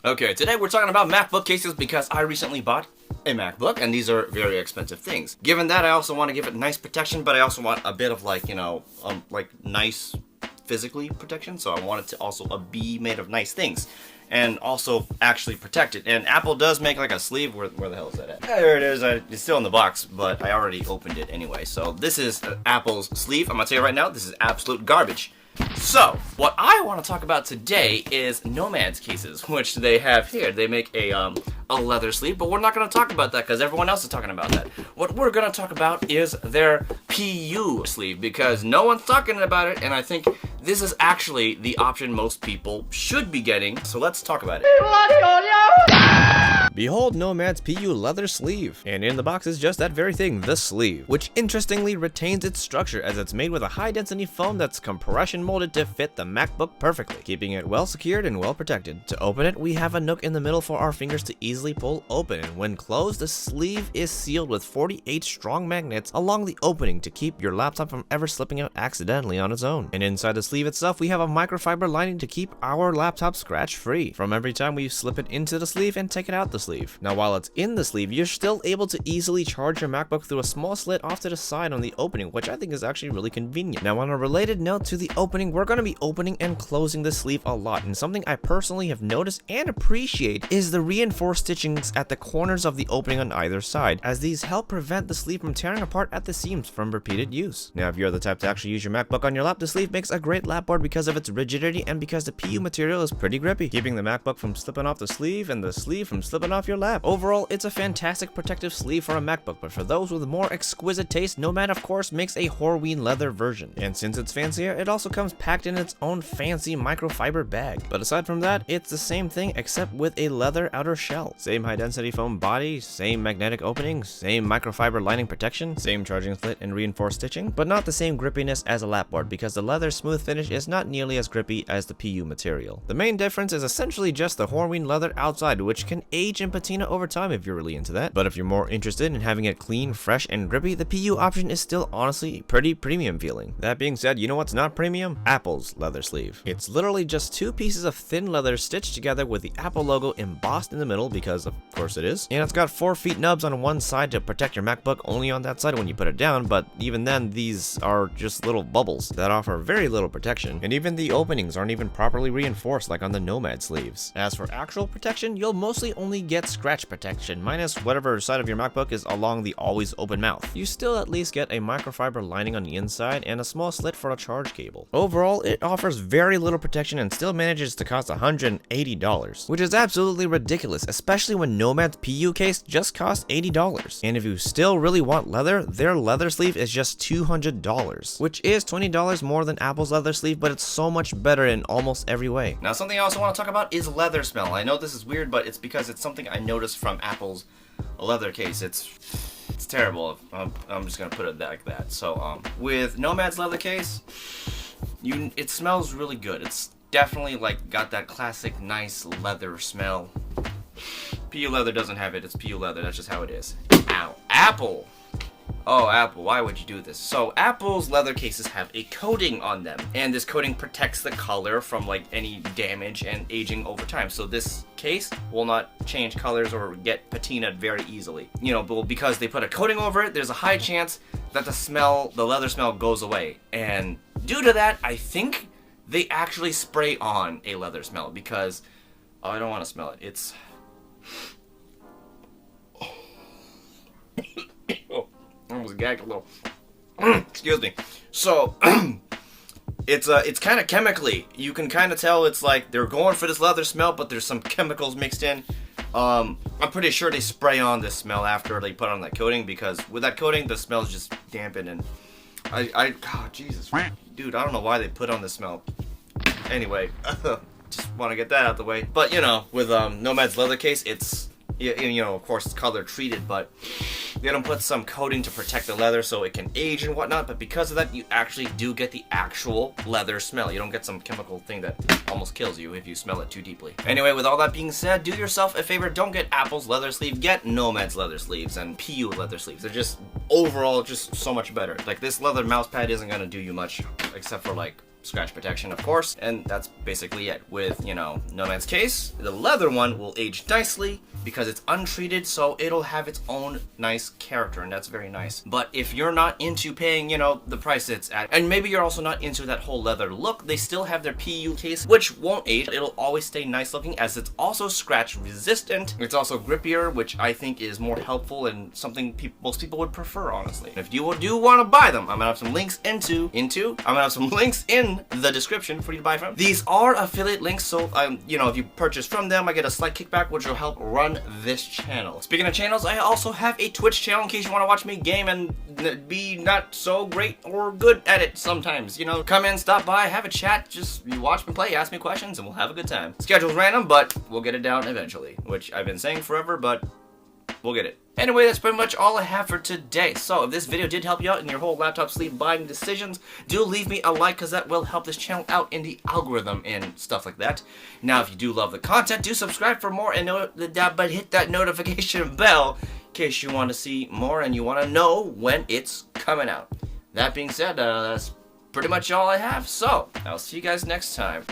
Okay, today we're talking about MacBook cases because I recently bought a MacBook and these are very expensive things. Given that, I also want to give it nice protection, but I also want a bit of like, nice physically protection. So I want it to also be made of nice things and also actually protect it. And Apple does make like a sleeve. Where the hell is that at? There it is. It's still in the box, but I already opened it anyway. So this is Apple's sleeve. I'm gonna tell you right now, this is absolute garbage. So, what I want to talk about today is Nomad's cases, which they have here. They make a leather sleeve, but we're not going to talk about that because everyone else is talking about that. What we're going to talk about is their PU sleeve because no one's talking about it, and I think this is actually the option most people should be getting. So let's talk about it. Behold Nomad's PU leather sleeve, and in the box is just that very thing, the sleeve, which interestingly retains its structure as it's made with a high density foam that's compression molded to fit the MacBook perfectly, keeping it well secured and well protected. To open it, we have a nook in the middle for our fingers to easily pull open, and when closed, the sleeve is sealed with 48 strong magnets along the opening to keep your laptop from ever slipping out accidentally on its own. And inside the sleeve itself, we have a microfiber lining to keep our laptop scratch free from every time we slip it into the sleeve and take it out the sleeve. Now while it's in the sleeve, you're still able to easily charge your MacBook through a small slit off to the side on the opening, which I think is actually really convenient. Now on a related note to the opening, we're going to be opening and closing the sleeve a lot, and something I personally have noticed and appreciate is the reinforced stitchings at the corners of the opening on either side, as these help prevent the sleeve from tearing apart at the seams from repeated use. Now if you're the type to actually use your MacBook on your lap, the sleeve makes a great lapboard because of its rigidity and because the PU material is pretty grippy, keeping the MacBook from slipping off the sleeve and the sleeve from slipping off your lap. Overall, it's a fantastic protective sleeve for a MacBook, but for those with more exquisite taste, Nomad of course makes a Horween leather version, and since it's fancier, it also comes packed in its own fancy microfiber bag. But aside from that, it's the same thing except with a leather outer shell. Same high density foam body, same magnetic opening, same microfiber lining protection, same charging slit and reinforced stitching, but not the same grippiness as a lapboard because the leather smooth finish is not nearly as grippy as the PU material. The main difference is essentially just the Horween leather outside, which can age and patina over time if you're really into that. But if you're more interested in having it clean, fresh, and grippy, the PU option is still honestly pretty premium feeling. That being said, you know what's not premium? Apple's leather sleeve. It's literally just two pieces of thin leather stitched together with the Apple logo embossed in the middle because of course it is. And it's got 4 feet nubs on one side to protect your MacBook only on that side when you put it down, but even then these are just little bubbles that offer very little protection, and even the openings aren't even properly reinforced like on the Nomad sleeves. As for actual protection, you'll mostly only get scratch protection, minus whatever side of your MacBook is along the always open mouth. You still at least get a microfiber lining on the inside and a small slit for a charge cable. Overall, it offers very little protection and still manages to cost $180, which is absolutely ridiculous, especially when Nomad's PU case just costs $80. And if you still really want leather, their leather sleeve is just $200, which is $20 more than Apple's leather sleeve, but it's so much better in almost every way. Now something I also want to talk about is leather smell. I know this is weird, but it's because it's something I noticed from Apple's leather case. It's terrible. I'm just gonna put it like that. So with Nomad's leather case, it smells really good. It's definitely like got that classic nice leather smell. PU leather doesn't have it. It's PU leather. That's just how it is. Ow. Apple. Oh, Apple, why would you do this? So Apple's leather cases have a coating on them, and this coating protects the color from like any damage and aging over time. So this case will not change colors or get patinaed very easily. You know, but because they put a coating over it, there's a high chance that the leather smell goes away. And due to that, I think they actually spray on a leather smell because I don't want to smell it. It's I almost gagged a little. Excuse me. So it's kind of chemically. You can kind of tell it's like they're going for this leather smell, but there's some chemicals mixed in. I'm pretty sure they spray on this smell after they put on that coating, because with that coating the smell's just dampened, and God, Jesus, dude, I don't know why they put on this smell. Anyway, just want to get that out the way. But you know, with Nomad's leather case, it's, you know, of course it's color treated, but they don't put some coating to protect the leather so it can age and whatnot, but because of that you actually do get the actual leather smell. You don't get some chemical thing that almost kills you if you smell it too deeply. Anyway, with all that being said, do yourself a favor, don't get Apple's leather sleeve, get Nomad's leather sleeves and PU leather sleeves. They're just overall just so much better. Like, this leather mouse pad isn't gonna do you much except for like scratch protection, of course, and that's basically it. With, you know, Nomad's case, the leather one will age nicely because it's untreated, so it'll have its own nice character, and that's very nice. But if you're not into paying, you know, the price it's at, and maybe you're also not into that whole leather look, they still have their PU case, which won't age. It'll always stay nice looking, as it's also scratch resistant. It's also grippier, which I think is more helpful and something most people would prefer, honestly. If you do want to buy them, I'm gonna have some links I'm gonna have some links in the description for you to buy from. These are affiliate links, so you know, if you purchase from them, I get a slight kickback, which will help run this channel. Speaking of channels, I also have a Twitch channel in case you want to watch me game and be not so great or good at it sometimes. You know, come in, stop by, have a chat, just you watch me play, ask me questions, and we'll have a good time. Schedule's random, but we'll get it down eventually, which I've been saying forever, but we'll get it. Anyway, that's pretty much all I have for today. So if this video did help you out in your whole laptop sleeve buying decisions, do leave me a like, because that will help this channel out in the algorithm and stuff like that. Now, if you do love the content, do subscribe for more and but hit that notification bell in case you want to see more and you want to know when it's coming out. That being said, that's pretty much all I have. So I'll see you guys next time.